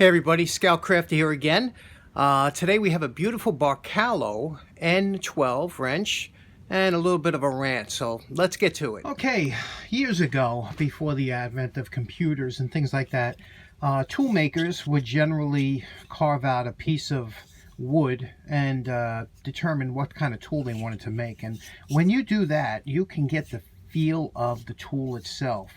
Hey everybody, Scoutcrafter here again. Today we have a beautiful Barcalo N-12 wrench and a little bit of a rant, so let's get to it. Okay, years ago, before the advent of computers and things like that, tool makers would generally carve out a piece of wood and determine what kind of tool they wanted to make. And when you do that, you can get the feel of the tool itself.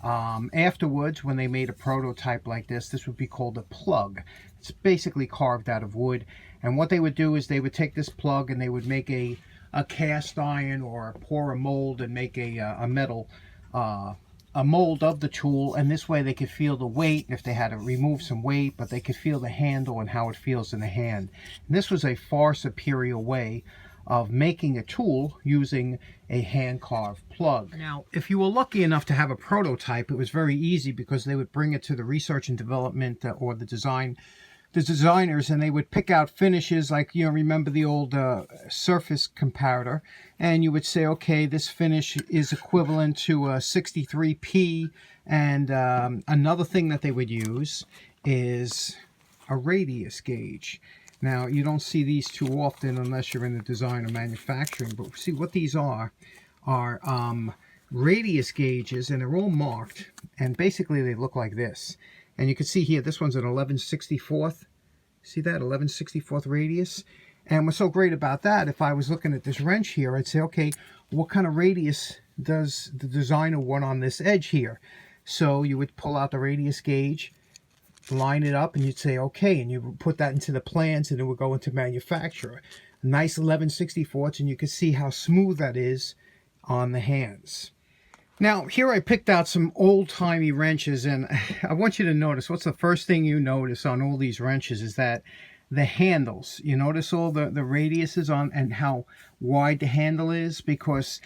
Afterwards, when they made a prototype like this would be called a plug. It's basically carved out of wood, and what they would do is they would take this plug and they would make a cast iron or pour a mold and make a metal a mold of the tool, and this way they could feel the weight if they had to remove some weight, but they could feel the handle and how it feels in the hand. And this was a far superior way of making a tool using a hand-carved plug. Now, if you were lucky enough to have a prototype, it was very easy because they would bring it to the research and development or the designers, and they would pick out finishes like, you know, remember the old surface comparator, and you would say, okay, this finish is equivalent to a 63p, and another thing that they would use is a radius gauge. Now, you don't see these too often unless you're in the design or manufacturing, but see what these are radius gauges, and they're all marked, and basically they look like this. And you can see here, this one's an 11/64th. See that? 11/64th radius. And what's so great about that, if I was looking at this wrench here, I'd say, okay, what kind of radius does the designer want on this edge here? So you would pull out the radius gauge, line it up, and you'd say okay, and you would put that into the plans, and it would go into manufacture. Nice 11/64ths, and you can see how smooth that is on the hands. Now here I picked out some old-timey wrenches, and I want you to notice, what's the first thing you notice on all these wrenches is that the handles, you notice all the radiuses on and how wide the handle is, because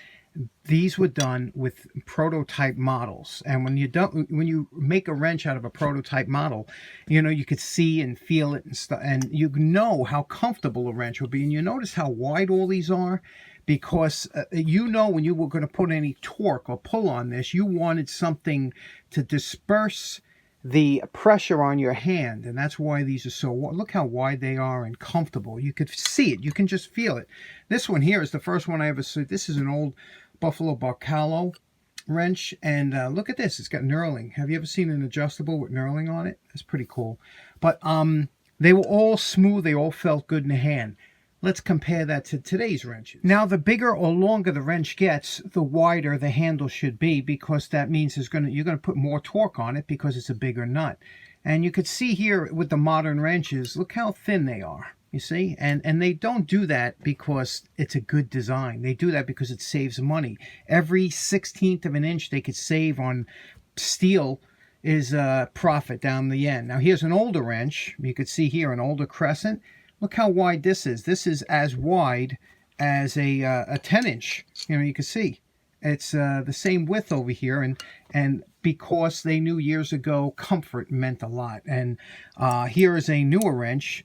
these were done with prototype models. And when you make a wrench out of a prototype model, you know, you could see and feel it and stuff, and you know how comfortable a wrench will be. And you notice how wide all these are, because you know, when you were going to put any torque or pull on this, you wanted something to disperse the pressure on your hand, and that's why these are so wide. Look how wide they are and comfortable. You could see it, you can just feel it. This one here is the first one I ever saw. This is an old Buffalo Barcalo wrench, and look at this, it's got knurling. Have you ever seen an adjustable with knurling on it? That's pretty cool. But they were all smooth, they all felt good in the hand. Let's compare that to today's wrenches. Now, the bigger or longer the wrench gets, the wider the handle should be, because that means you're going to put more torque on it because it's a bigger nut. And you could see here with the modern wrenches, look how thin they are. You see? And they don't do that because it's a good design. They do that because it saves money. Every 1/16 of an inch they could save on steel is profit down the end. Now, here's an older wrench. You could see here an older crescent. Look how wide this is. This is as wide as a 10-inch. You know, you can see it's the same width over here, and because they knew years ago comfort meant a lot. And here is a newer wrench.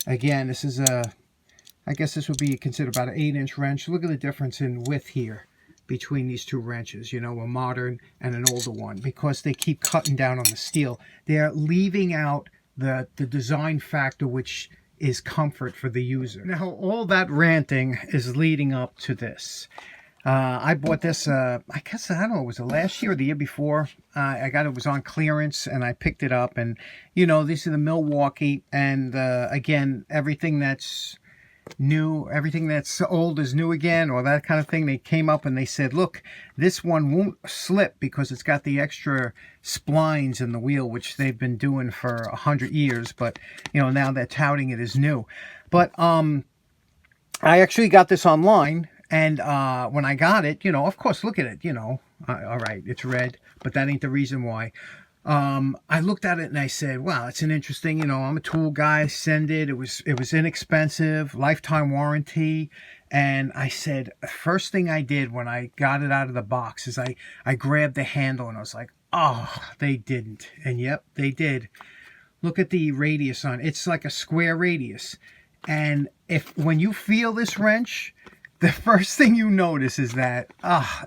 Again, this is I guess this would be considered about an 8-inch wrench. Look at the difference in width here between these two wrenches, you know, a modern and an older one, because they keep cutting down on the steel. They're leaving out the design factor, which is comfort for the user. Now, all that ranting is leading up to this. I bought this, I guess, I don't know, was it last year or the year before? I got it, was on clearance, and I picked it up. And, you know, these are the Milwaukee, and again, everything that's new, everything that's old is new again, or that kind of thing. They came up and they said, look, this one won't slip because it's got the extra splines in the wheel, which they've been doing for 100 years, but, you know, now they're touting it as new. But I actually got this online. And when I got it, you know, of course, look at it, you know, all right, it's red, but that ain't the reason why. I looked at it and I said, wow, it's an interesting, you know, I'm a tool guy, send it. It was inexpensive, lifetime warranty. And I said, first thing I did when I got it out of the box is I grabbed the handle, and I was like, oh, they didn't. And yep, they did. Look at the radius on it. It's like a square radius. And when you feel this wrench, the first thing you notice is that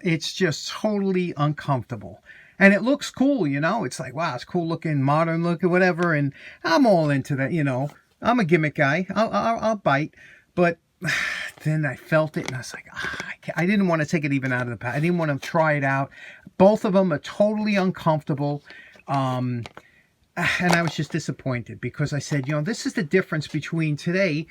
it's just totally uncomfortable. And it looks cool, you know. It's like, wow, it's cool looking, modern looking, whatever. And I'm all into that, you know. I'm a gimmick guy. I'll bite. But then I felt it, and I was like, I didn't want to take it even out of the pack. I didn't want to try it out. Both of them are totally uncomfortable. And I was just disappointed because I said, you know, this is the difference between today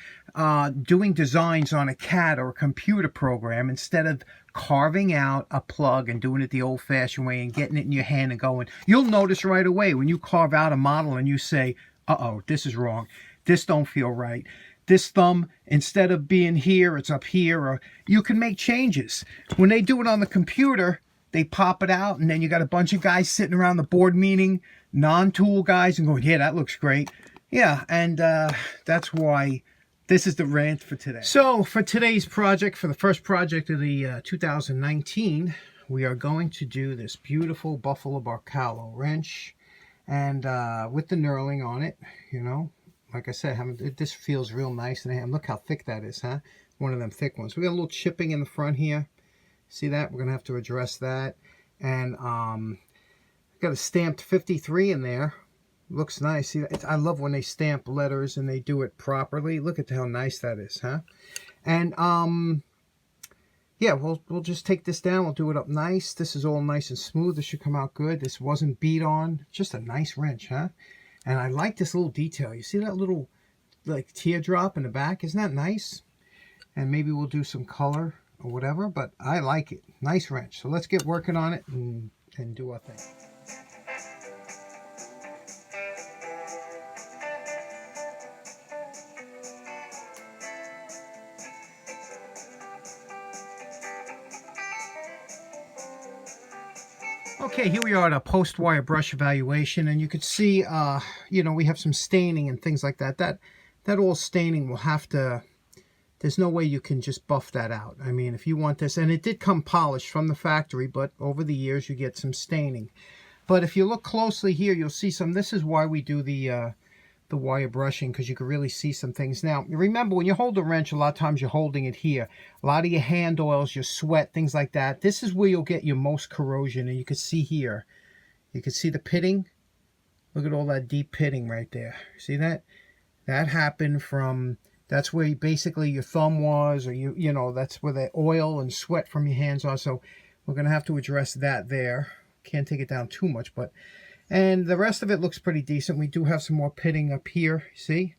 doing designs on a CAD or a computer program instead of carving out a plug and doing it the old-fashioned way and getting it in your hand and going. You'll notice right away when you carve out a model and you say, uh-oh, this is wrong. This don't feel right. This thumb, instead of being here, it's up here. Or you can make changes. When they do it on the computer, they pop it out, and then you got a bunch of guys sitting around the board meeting, non-tool guys, and going, yeah, that looks great. Yeah, and that's why this is the rant for today. So for today's project, for the first project of the 2019, we are going to do this beautiful Buffalo Barcalo wrench, and with the knurling on it, you know. Like I said, this feels real nice. And look how thick that is, huh? One of them thick ones. We got a little chipping in the front here. See that? We're going to have to address that. And got a stamped 53 in there. Looks nice. See, I love when they stamp letters and they do it properly. Look at how nice that is, huh? And yeah, we'll just take this down. We'll do it up nice. This is all nice and smooth. This should come out good. This wasn't beat on. Just a nice wrench, huh? And I like this little detail. You see that little like teardrop in the back? Isn't that nice? And maybe we'll do some color or whatever, but I like it. Nice wrench. So let's get working on it and do our thing. Okay, here we are at a post-wire brush evaluation, and you could see, you know, we have some staining and things like that. That all staining will have to, there's no way you can just buff that out. I mean, if you want this, and it did come polished from the factory, but over the years you get some staining. But if you look closely here, you'll see some, this is why we do the wire brushing, because you can really see some things. Now, remember, when you hold a wrench, a lot of times you're holding it here. A lot of your hand oils, your sweat, things like that. This is where you'll get your most corrosion, and you can see here. You can see the pitting. Look at all that deep pitting right there. See that? That happened from, that's where basically your thumb was, or you know, that's where the oil and sweat from your hands are. So we're going to have to address that there. Can't take it down too much, but... And the rest of it looks pretty decent. We do have some more pitting up here, see?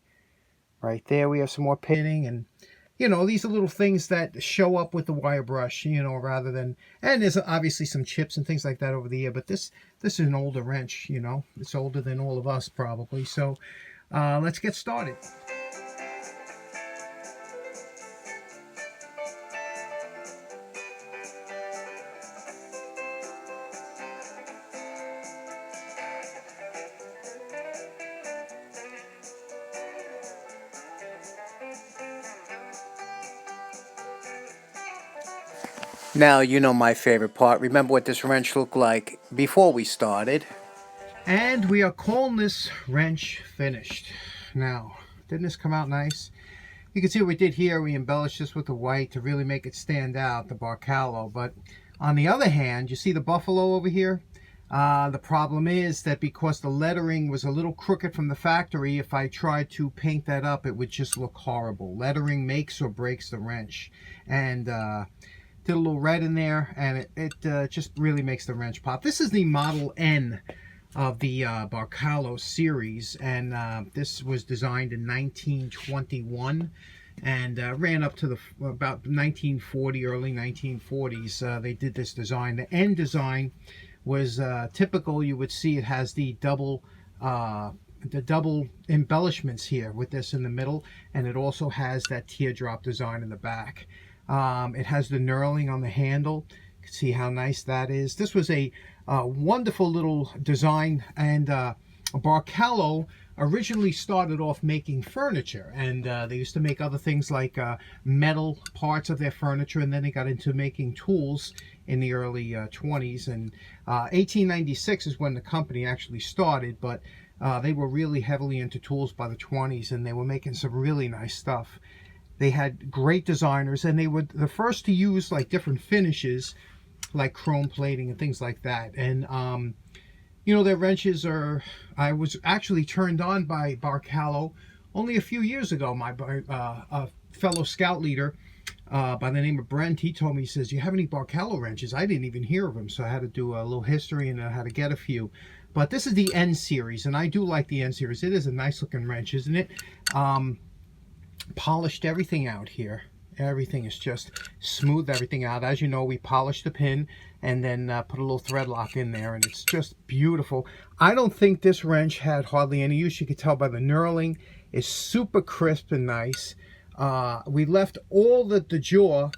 Right there we have some more pitting, and, you know, these are little things that show up with the wire brush, you know, rather than... And there's obviously some chips and things like that over the year, but this is an older wrench, you know. It's older than all of us, probably. So, let's get started. Now, you know my favorite part. Remember what this wrench looked like before we started. And we are calling this wrench finished. Now, didn't this come out nice? You can see what we did here. We embellished this with the white to really make it stand out, the Barcalo. But on the other hand, you see the Buffalo over here? The problem is that because the lettering was a little crooked from the factory, if I tried to paint that up, it would just look horrible. Lettering makes or breaks the wrench. And did a little red in there, and it just really makes the wrench pop. This is the Model N of the Barcalo series, and this was designed in 1921 and ran up to about 1940, early 1940s. They did this design. The N design was typical. You would see it has the double embellishments here with this in the middle, and it also has that teardrop design in the back. It has the knurling on the handle. You can see how nice that is. This was a wonderful little design, and Barcalo originally started off making furniture, and they used to make other things like metal parts of their furniture, and then they got into making tools in the early 20s. And 1896 is when the company actually started, but they were really heavily into tools by the 20s, and they were making some really nice stuff. They had great designers, and they were the first to use like different finishes like chrome plating and things like that. And you know, their wrenches are, I was actually turned on by Barcalo only a few years ago. My a fellow scout leader by the name of Brent, he told me, he says, "Do you have any Barcalo wrenches?" I didn't even hear of them, so I had to do a little history and how to get a few. But this is the N series, and I do like the N series. It is a nice looking wrench, isn't it? Polished everything out here. Everything is just smooth everything out. As you know, we polished the pin and then put a little thread lock in there, and it's just beautiful. I don't think this wrench had hardly any use. You could tell by the knurling. It's super crisp and nice. We left all the jaw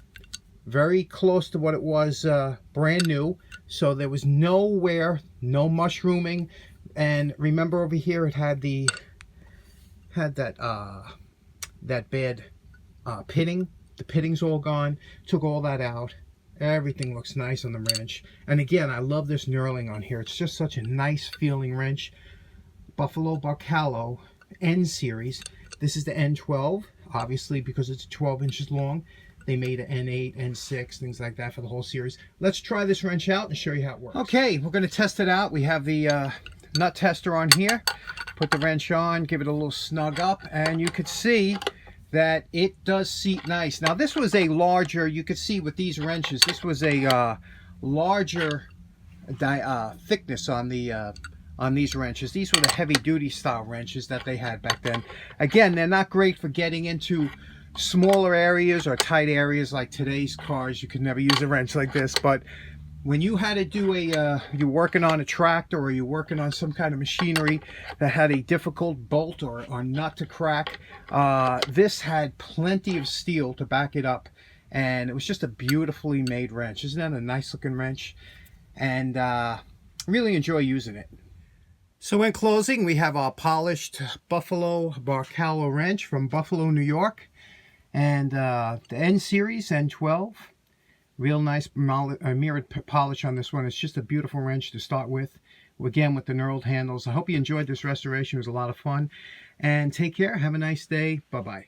very close to what it was brand new, so there was nowhere, no mushrooming. And remember over here, it had that bad pitting. The pitting's all gone. Took all that out. Everything looks nice on the wrench. And again, I love this knurling on here. It's just such a nice feeling wrench. Buffalo Barcalo N series. This is the N-12, obviously, because it's 12 inches long. They made an N8, N6, things like that for the whole series. Let's try this wrench out and show you how it works. Okay, we're going to test it out. We have the nut tester on here. Put the wrench on, give it a little snug up, and you could see that it does seat nice. Now this was a larger, you could see with these wrenches, this was a larger thickness on these wrenches. These were the heavy duty style wrenches that they had back then. Again, they're not great for getting into smaller areas or tight areas like today's cars. You could never use a wrench like this, but when you had to do you're working on a tractor or you're working on some kind of machinery that had a difficult bolt or nut to crack, this had plenty of steel to back it up, and it was just a beautifully made wrench. Isn't that a nice looking wrench? And really enjoy using it. So in closing, we have our polished Buffalo Barcalo wrench from Buffalo, New York, and the N series, N-12. Real nice mirrored polish on this one. It's just a beautiful wrench to start with. Again, with the knurled handles. I hope you enjoyed this restoration. It was a lot of fun. And take care. Have a nice day. Bye-bye.